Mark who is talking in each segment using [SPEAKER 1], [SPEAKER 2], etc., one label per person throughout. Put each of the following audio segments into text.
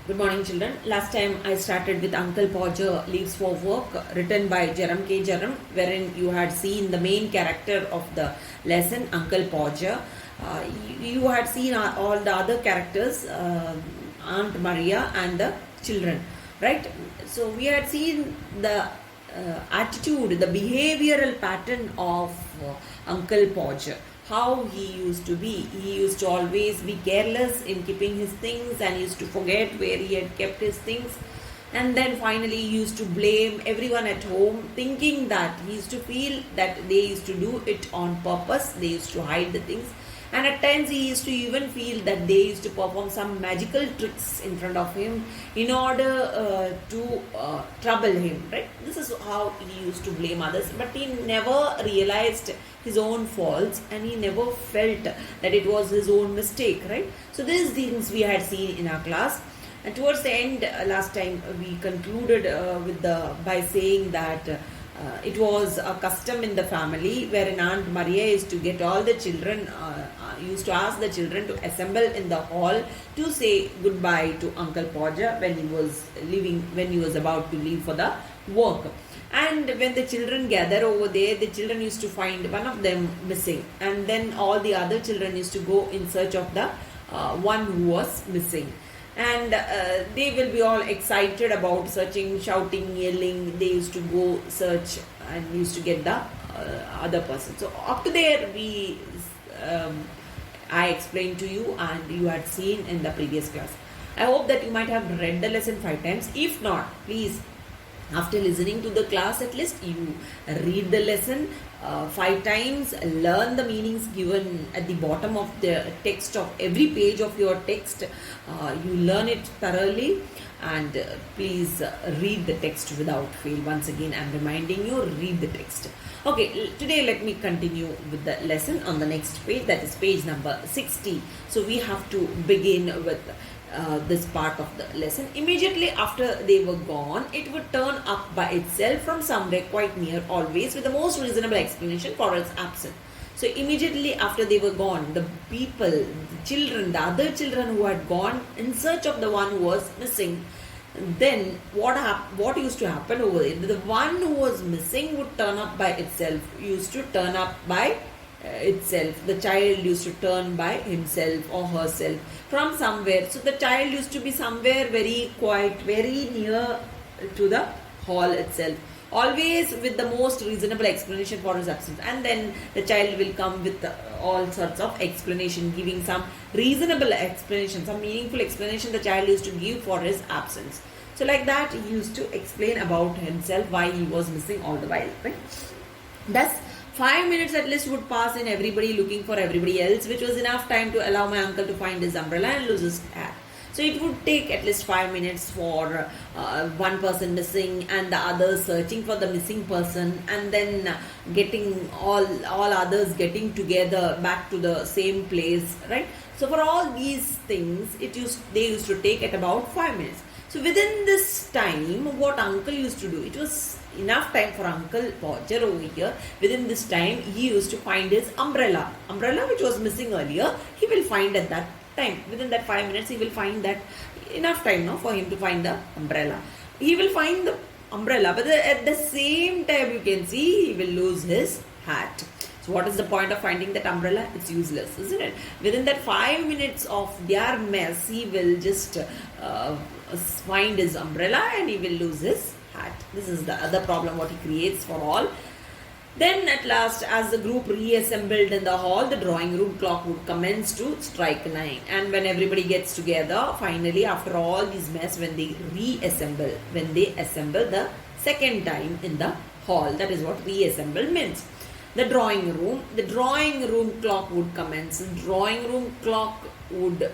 [SPEAKER 1] Good morning, children. Last time I started with Uncle Podger Leaves for Work, written by Jaram K. Jaram, wherein you had seen the main character of the lesson, Uncle Podger. You had seen all the other characters, Aunt Maria and the children, right? So we had seen the attitude, the behavioral pattern of Uncle Podger, how he used to be. He used to always be careless in keeping his things and used to forget where he had kept his things. And then finally, he used to blame everyone at home, thinking that he used to feel that they used to do it on purpose, they used to hide the things. And at times he used to even feel that they used to perform some magical tricks in front of him in order to trouble him, right? This is how he used to blame others, but he never realized his own faults and he never felt that it was his own mistake, right? So these things we had seen in our class. And towards the end, last time we concluded by saying that it was a custom in the family wherein Aunt Maria used to get all the children, used to ask the children to assemble in the hall to say goodbye to Uncle Podger when he was about to leave for the work. And when the children gather over there, the children used to find one of them missing, and then all the other children used to go in search of the one who was missing. And they will be all excited about searching, shouting, yelling. They used to go search and used to get the other person. So up to there, I explained to you and you had seen in the previous class. I hope that you might have read the lesson 5 times. If not, please, after listening to the class, at least you read the lesson 5 times, learn the meanings given at the bottom of the text of every page of your text. You learn it thoroughly, and please read the text without fail. Once again, I am reminding you, read the text. Okay, today let me continue with the lesson on the next page, that is page number 60. So we have to begin with this part of the lesson. Immediately after they were gone, it would turn up by itself from somewhere quite near, always with the most reasonable explanation for its absence. So immediately after they were gone, the people, the children, the other children who had gone in search of the one who was missing, then what used to happen over there? The one who was missing would turn up by itself, used to turn up by itself. The child used to turn by himself or herself from somewhere. So the child used to be somewhere very quiet, very near to the hall itself, always with the most reasonable explanation for his absence. And then the child will come with all sorts of explanation, giving some reasonable explanation, some meaningful explanation the child used to give for his absence. So like that, he used to explain about himself, why he was missing all the while, right? Thus 5 minutes at least would pass in everybody looking for everybody else, which was enough time to allow my uncle to find his umbrella and lose his hat. So it would take at least 5 minutes for one person missing and the others searching for the missing person, and then getting all others getting together back to the same place, right? So for all these things, they used to take at about 5 minutes. So within this time, what uncle used to do, it was enough time for Uncle Podger over here. Within this time, he used to find his umbrella which was missing earlier. He will find at that time, within that 5 minutes, he will find that enough time now for him to find the umbrella. He will find the umbrella, but at the same time, you can see he will lose his hat. So what is the point of finding that umbrella? It's useless, isn't it? Within that 5 minutes of their mess, he will just find his umbrella and he will lose his hat. This is the other problem what he creates for all. Then at last, as the group reassembled in the hall, the drawing room clock would commence to strike 9. And when everybody gets together, finally, after all this mess, when they assemble the second time in the hall, that is what reassemble means. The drawing room clock would commence. The drawing room clock would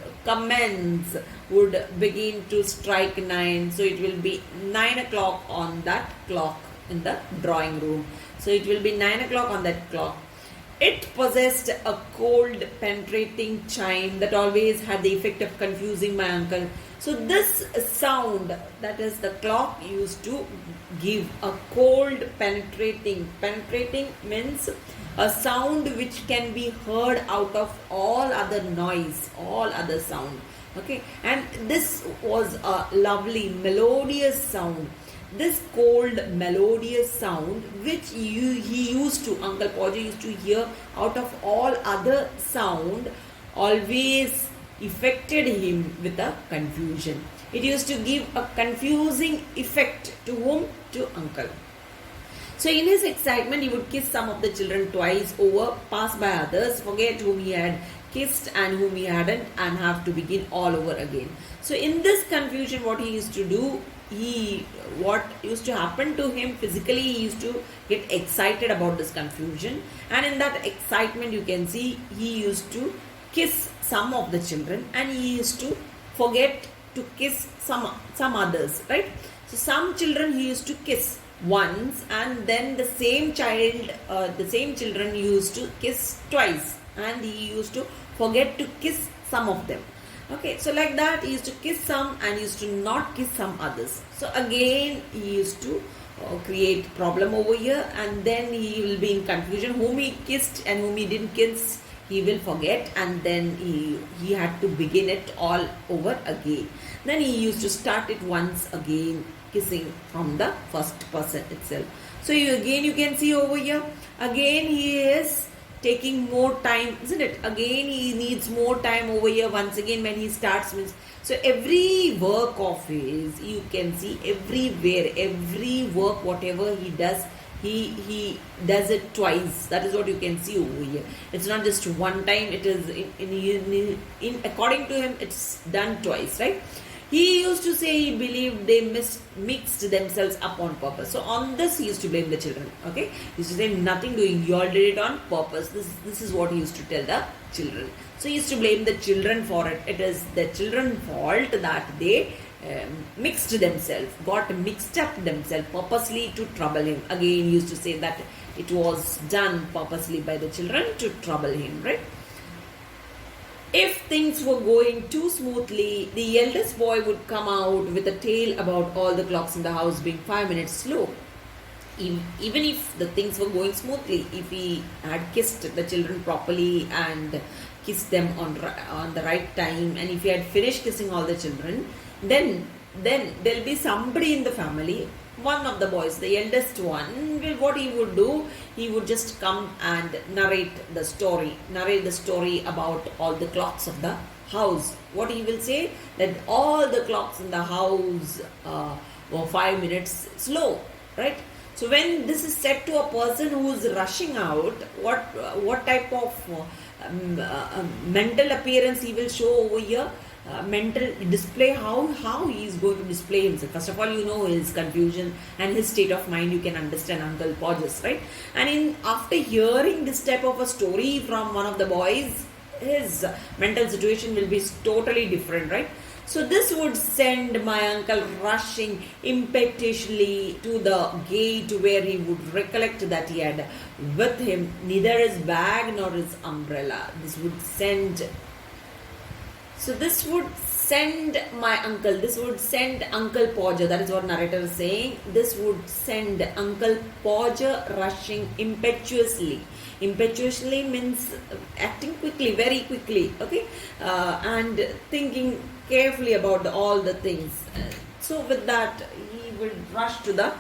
[SPEAKER 1] begin to strike 9. So it will be 9 o'clock on that clock in the drawing room. So it will be 9 o'clock on that clock. It possessed a cold, penetrating chime that always had the effect of confusing my uncle. So this sound, that is the clock, used to give a cold, penetrating means a sound which can be heard out of all other noise, all other sound. Okay, and this was a lovely melodious sound. This cold melodious sound which he used to, Uncle Podger used to hear out of all other sound, always affected him with a confusion. It used to give a confusing effect to whom? To uncle. So in his excitement, he would kiss some of the children twice over, pass by others, forget whom he had kissed and whom he hadn't, and have to begin all over again. So in this confusion, what he used to do, what used to happen to him physically, he used to get excited about this confusion, and in that excitement, you can see he used to kiss some of the children, and he used to forget to kiss some others, right? So some children he used to kiss once, and then the same children used to kiss twice, and he used to forget to kiss some of them. Okay, so like that he used to kiss some and used to not kiss some others. So again he used to create problem over here, and then he will be in confusion whom he kissed and whom he didn't kiss. He will forget, and then he had to begin it all over again. Then he used to start it once again, kissing from the first person itself. So you can see over here, again he is taking more time, isn't it? Again he needs more time over here once again when he starts. So every work of his, you can see everywhere, every work, whatever he does, he does it twice. That is what you can see over here. It's not just one time, it is in according to him, it's done twice, right? He used to say he believed they mixed themselves up on purpose. So on this he used to blame the children. Okay, he used to say nothing doing, you all did it on purpose. This is what he used to tell the children. So he used to blame the children for it. It is the children's fault that they mixed themselves, got mixed up themselves purposely to trouble him. Again he used to say that it was done purposely by the children to trouble him, right? If things were going too smoothly, the eldest boy would come out with a tale about all the clocks in the house being 5 minutes slow. Even if the things were going smoothly, if he had kissed the children properly and kissed them on the right time, and if he had finished kissing all the children, then there'll be somebody in the family, one of the boys, the eldest one, what he would do, he would just come and narrate the story about all the clocks of the house. What he will say, that all the clocks in the house were 5 minutes slow, right? So when this is said to a person who is rushing out, what type of mental appearance he will show over here? Mental display, how he is going to display himself. First of all, you know his confusion and his state of mind. You can understand Uncle Podger's, right? And after hearing this type of a story from one of the boys, his mental situation will be totally different, right? So this would send my uncle rushing impetuously to the gate, where he would recollect that he had with him neither his bag nor his umbrella. This would send Uncle Podger, that is what narrator is saying, this would send Uncle Podger rushing impetuously. Impetuously means acting quickly, very quickly, okay, and thinking carefully about all the things. So with that, he would rush to the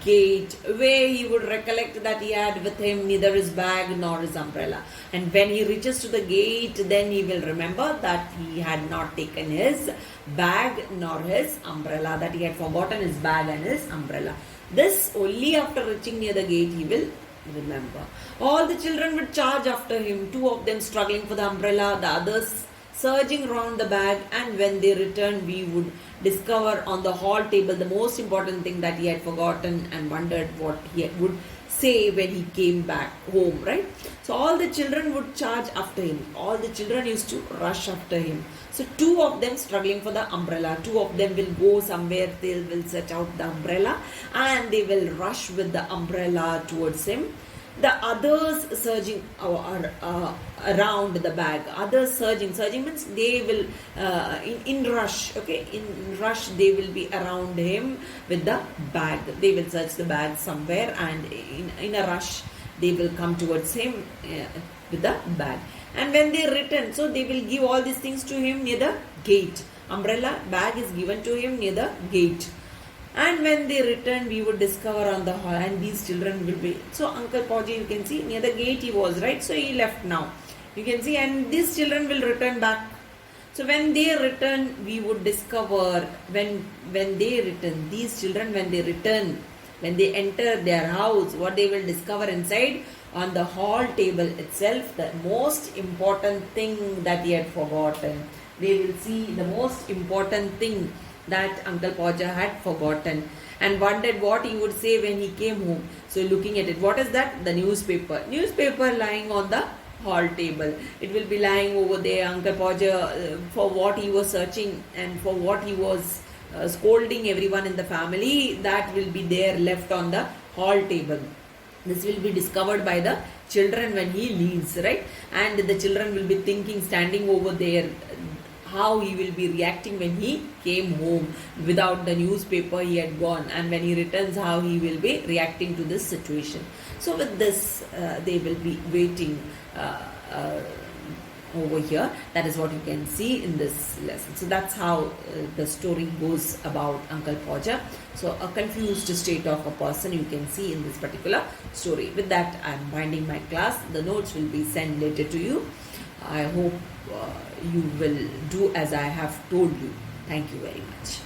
[SPEAKER 1] gate, where he would recollect that he had with him neither his bag nor his umbrella. And when he reaches to the gate, then he will remember that he had not taken his bag nor his umbrella, that he had forgotten his bag and his umbrella. This only after reaching near the gate he will remember. All the children would charge after him, two of them struggling for the umbrella, the others surging around the bag, and when they returned, we would discover on the hall table the most important thing that he had forgotten, and wondered what he would say when he came back home, right? So all the children would charge after him. All the children used to rush after him. So two of them struggling for the umbrella. Two of them will go somewhere, they will set out the umbrella and they will rush with the umbrella towards him. The others surging around the bag. Others surging means they will in rush. Okay, in rush they will be around him with the bag. They will search the bag somewhere, and in a rush they will come towards him with the bag. And when they return, so they will give all these things to him near the gate. Umbrella bag is given to him near the gate. And when they return, we would discover on the hall, and these children will be. So Uncle Podgy, you can see near the gate he was, right? So he left now. You can see, and these children will return back. So when they return, we would discover when they return, these children when they enter their house, what they will discover inside on the hall table itself, the most important thing that he had forgotten. They will see the most important thing that Uncle Podger had forgotten and wondered what he would say when he came home. So looking at it, what is that? The newspaper. Newspaper lying on the hall table. It will be lying over there. Uncle Podger, for what he was searching and for what he was scolding everyone in the family, that will be there left on the hall table. This will be discovered by the children when he leaves, right? And the children will be thinking, standing over there, how he will be reacting when he came home without the newspaper, he had gone, and when he returns, how he will be reacting to this situation. So with this, they will be waiting over here. That is what you can see in this lesson. So that's how the story goes about Uncle Podger. So a confused state of a person you can see in this particular story. With that, I am binding my class. The notes will be sent later to you. I hope you will do as I have told you. Thank you very much.